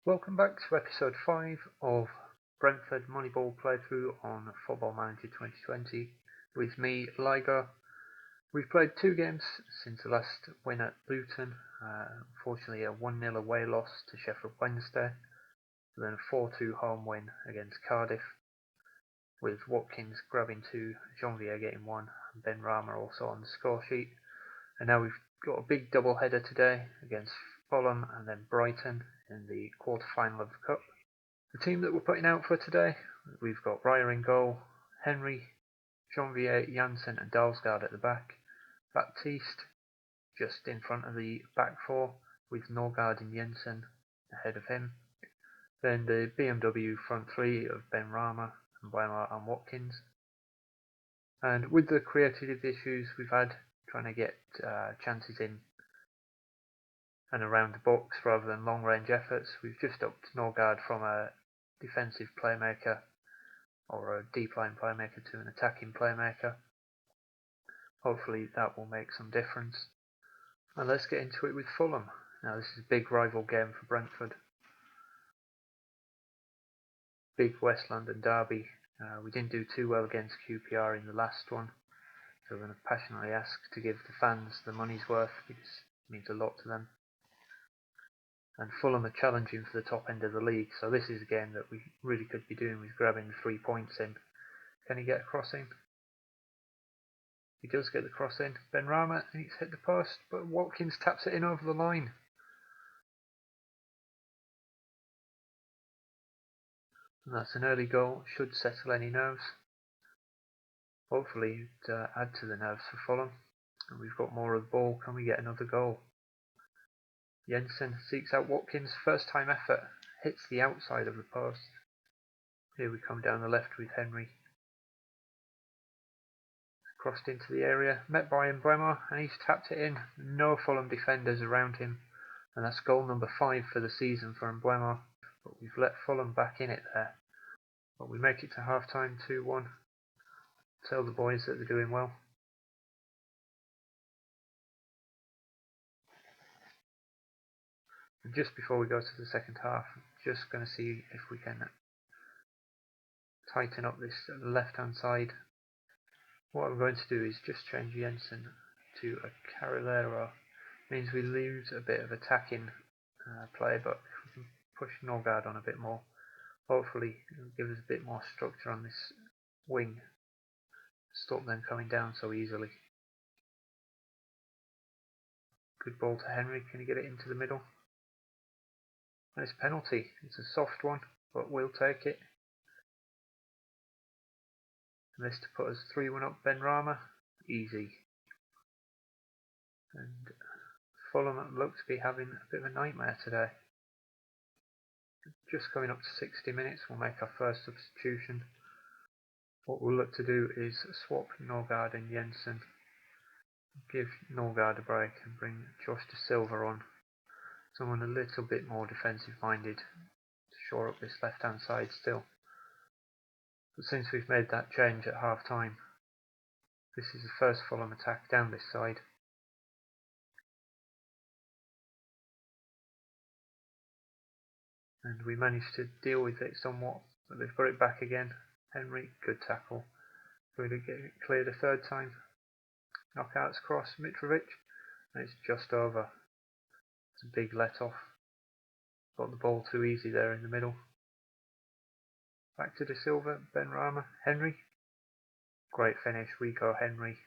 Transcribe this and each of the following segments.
Welcome back to episode 5 of Brentford Moneyball playthrough on Football Manager 2020 with me, Lygo. We've played 2 games since the last win at Luton, unfortunately a 1-0 away loss to Sheffield Wednesday, and then a 4-2 home win against Cardiff, with Watkins grabbing 2, Janvier getting 1, and Ben Rama also on the score sheet. And now we've got a big double header today against Fulham and then Brighton in the Quarter Final of the Cup. The team that we're putting out for today, we've got Raya in goal, Henry, Janvier, Janssen and Dalsgaard at the back, Baptiste just in front of the back 4 with Norgard and Jensen ahead of him. Then the BMW front 3 of Ben Rama and Weimar and Watkins. And with the creative issues we've had trying to get chances in and around the box rather than long range efforts, we've just upped Norgard from a defensive playmaker or a deep line playmaker to an attacking playmaker. Hopefully that will make some difference. And let's get into it with Fulham. Now this is a big rival game for Brentford. Big West London derby. We didn't do too well against QPR in the last one, so I'm going to passionately ask to give the fans the money's worth because it means a lot to them. And Fulham are challenging for the top end of the league, so this is a game that we really could be doing with grabbing 3 points in. Can he get a cross in? He does get the cross in. Ben Rama, and he's hit the post, but Watkins taps it in over the line. And that's an early goal, should settle any nerves. Hopefully it add to the nerves for Fulham. And we've got more of the ball. Can we get another goal? Jensen seeks out Watkins, first time effort, hits the outside of the post. Here we come down the left with Henry. Crossed into the area, met by Mbeumo, and he's tapped it in. No Fulham defenders around him, and that's goal number 5 for the season for Mbeumo. But we've let Fulham back in it there. But we make it to half time 2-1. Tell the boys that they're doing well. And just before we go to the second half, just going to see if we can tighten up this left hand side. What I'm going to do is just change Jensen to a Carrilero. Means we lose a bit of attacking play, but if we can push Norgard on a bit more, hopefully it'll give us a bit more structure on this wing. Stop them coming down so easily. Good ball to Henry. Can he get it into the middle? Nice penalty. It's a soft one, but we'll take it. And this to put us 3-1 up. Ben Rama, easy. And Fulham look to be having a bit of a nightmare today. Just coming up to 60 minutes, we'll make our first substitution. What we'll look to do is swap Norgard and Jensen. Give Norgard a break and bring Josh De Silva on. Someone a little bit more defensive minded to shore up this left hand side still. But since we've made that change at half time, this is the first Fulham attack down this side. And we managed to deal with it somewhat, but they've got it back again. Henry, good tackle. Going to get it cleared a third time. Knockouts cross, Mitrovic, and it's just over. It's a big let off. Got the ball too easy there in the middle. Back to De Silva, Ben Rama, Henry. Great finish, we go Henry.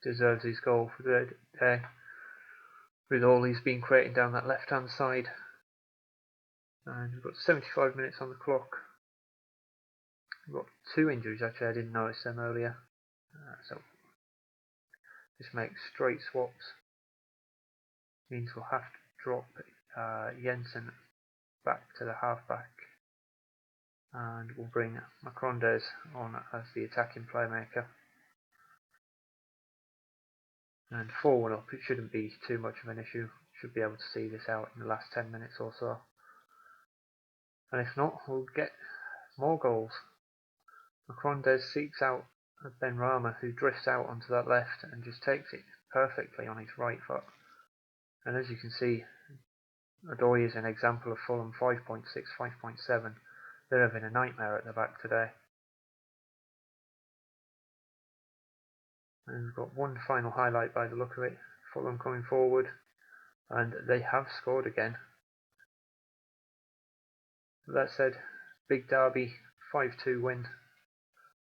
Deserves his goal for the day. With all he's been creating down that left hand side. And we've got 75 minutes on the clock. We've got 2 injuries actually, I didn't notice them earlier. So this makes straight swaps. Means we'll have to drop Jensen back to the halfback. And we'll bring Macrondes on as the attacking playmaker. And 4-1 up, it shouldn't be too much of an issue. Should be able to see this out in the last 10 minutes or so. And if not, we'll get more goals. Macrondes seeks out Ben Rama, who drifts out onto that left and just takes it perfectly on his right foot. And as you can see, Odoi is an example of Fulham 5.6, 5.7. They're having a nightmare at the back today. And we've got one final highlight by the look of it. Fulham coming forward, and they have scored again. That said, big derby, 5-2 win.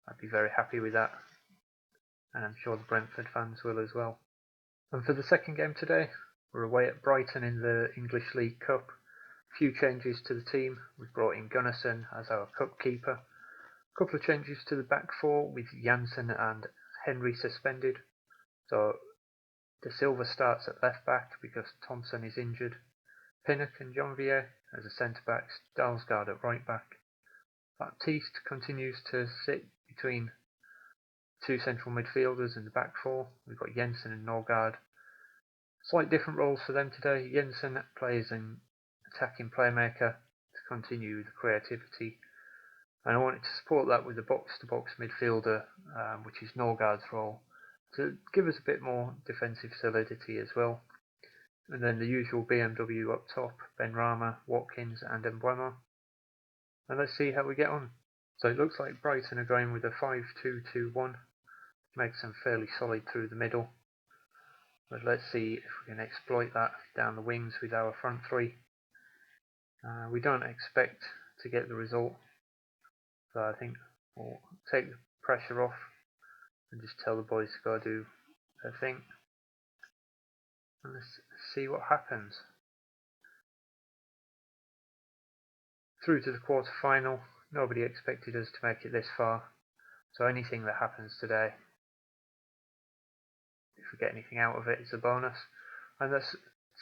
I'd be very happy with that, and I'm sure the Brentford fans will as well. And for the second game today, we're away at Brighton in the English League Cup. A few changes to the team. We've brought in Gunnarsson as our cup keeper. A couple of changes to the back four with Janssen and Henry suspended. So De Silva starts at left back because Thompson is injured. Pinnock and Janvier as a centre backs. Dalsgaard at right back. Baptiste continues to sit between two central midfielders in the back four. We've got Jensen and Norgard. Slight different roles for them today. Jensen plays an attacking playmaker to continue the creativity, and I wanted to support that with a box-to-box midfielder, which is Norgard's role, to give us a bit more defensive solidity as well. And then the usual BMW up top, Benrahma, Watkins and Mbeumo. And let's see how we get on. So it looks like Brighton are going with a 5-2-2-1. Makes them fairly solid through the middle. But let's see if we can exploit that down the wings with our front three. We don't expect to get the result, so I think we'll take the pressure off and just tell the boys to go do their thing. And let's see what happens. Through to the quarter final. Nobody expected us to make it this far, so anything that happens today, if we get anything out of it, it's a bonus. And that's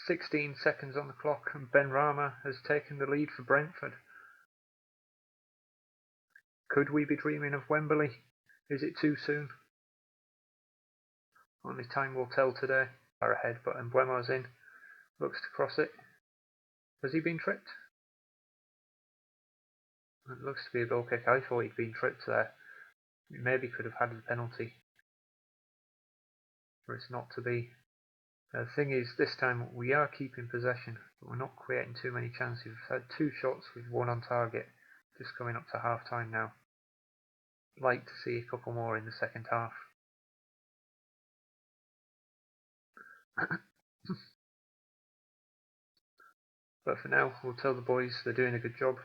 16 seconds on the clock, and Benrahma has taken the lead for Brentford. Could we be dreaming of Wembley? Is it too soon? Only time will tell today. Far ahead, but Mbeumo's in. Looks to cross it. Has he been tripped? It looks to be a goal kick. I thought he'd been tripped there. He maybe could have had the penalty. For it's not to be. The thing is, this time we are keeping possession, but we're not creating too many chances. We've had 2 shots with 1 on target, just coming up to half time now. Like to see a couple more in the second half. But for now, we'll tell the boys they're doing a good job.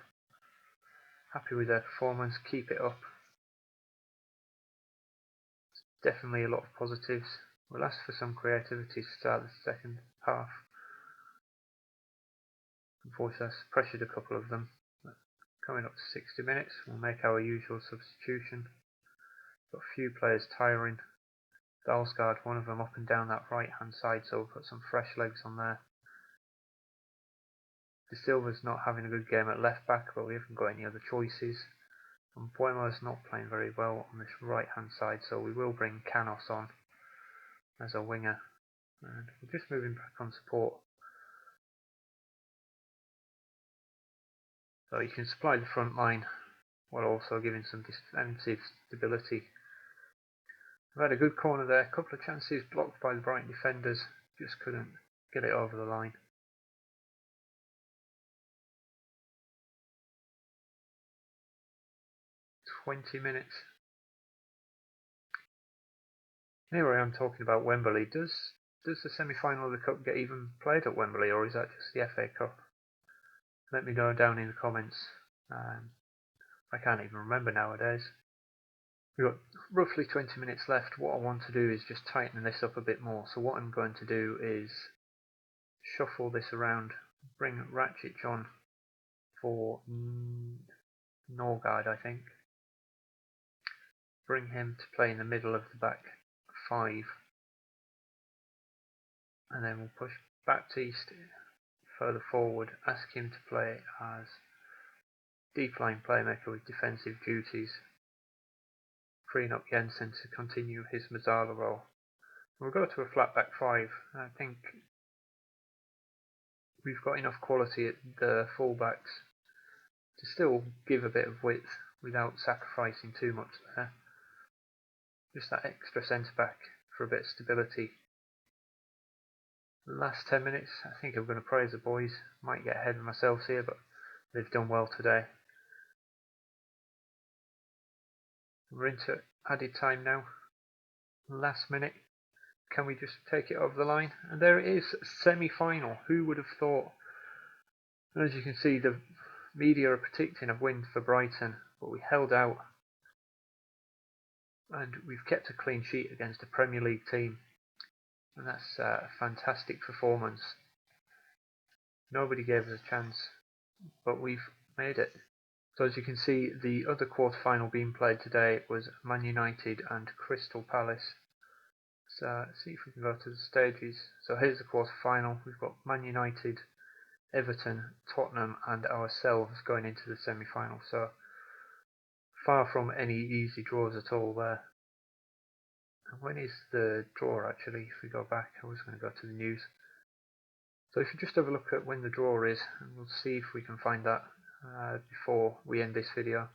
Happy with their performance, keep it up. Definitely a lot of positives. We'll ask for some creativity to start the second half. Unfortunately, I've pressured a couple of them. But coming up to 60 minutes, we'll make our usual substitution. Got a few players tiring. Dalsgaard, one of them up and down that right hand side, so we'll put some fresh legs on there. De Silva's not having a good game at left back, but we haven't got any other choices. And Mbeumo's not playing very well on this right hand side, so we will bring Canos on as a winger. And we're just moving back on support. So you can supply the front line while also giving some defensive stability. We've had a good corner there, a couple of chances blocked by the Brighton defenders, just couldn't get it over the line. .20 minutes. Anyway, I'm talking about Wembley. Does the semi-final of the Cup get even played at Wembley, or is that just the FA Cup? Let me know down in the comments. I can't even remember nowadays. We've got roughly 20 minutes left. What I want to do is just tighten this up a bit more. So what I'm going to do is shuffle this around, bring Ratchet on for Norgard, I think. Bring him to play in the middle of the back 5. And then we'll push Baptiste further forward, ask him to play as deep line playmaker with defensive duties, freeing up Jensen to continue his Mazzala role. We'll go to a flat back 5. I think we've got enough quality at the fullbacks to still give a bit of width without sacrificing too much there. Just that extra centre back for a bit of stability. Last 10 minutes, I think I'm going to praise the boys. Might get ahead of myself here, but they've done well today. We're into added time now. Last minute. Can we just take it over the line? And there it is, semi-final. Who would have thought? And as you can see, the media are predicting a win for Brighton, but we held out. And we've kept a clean sheet against a Premier League team. And that's a fantastic performance. Nobody gave us a chance, but we've made it. So as you can see, the other quarter final being played today was Man United and Crystal Palace. So let's see if we can go to the stages. So here's the quarter final. We've got Man United, Everton, Tottenham and ourselves going into the semi-final. So far from any easy draws at all there. And when is the draw actually? If we go back, I was going to go to the news. So if you just have a look at when the draw is, and we'll see if we can find that before we end this video.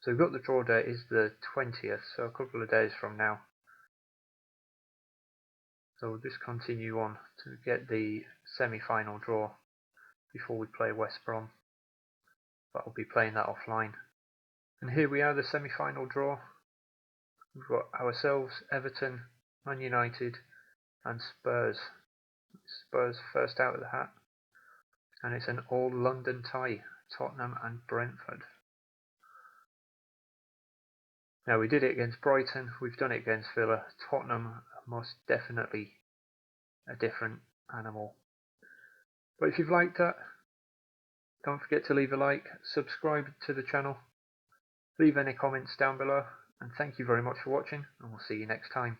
So we've got the draw date is the 20th, so a couple of days from now. So we'll just continue on to get the semi-final draw before we play West Brom. But I'll be playing that offline. And here we are, the semi-final draw. We've got ourselves, Everton, Man United and Spurs. Spurs first out of the hat. And it's an all-London tie, Tottenham and Brentford. Now we did it against Brighton, we've done it against Villa. Tottenham are most definitely a different animal. But if you've liked that, don't forget to leave a like, subscribe to the channel, leave any comments down below, and thank you very much for watching, and we'll see you next time.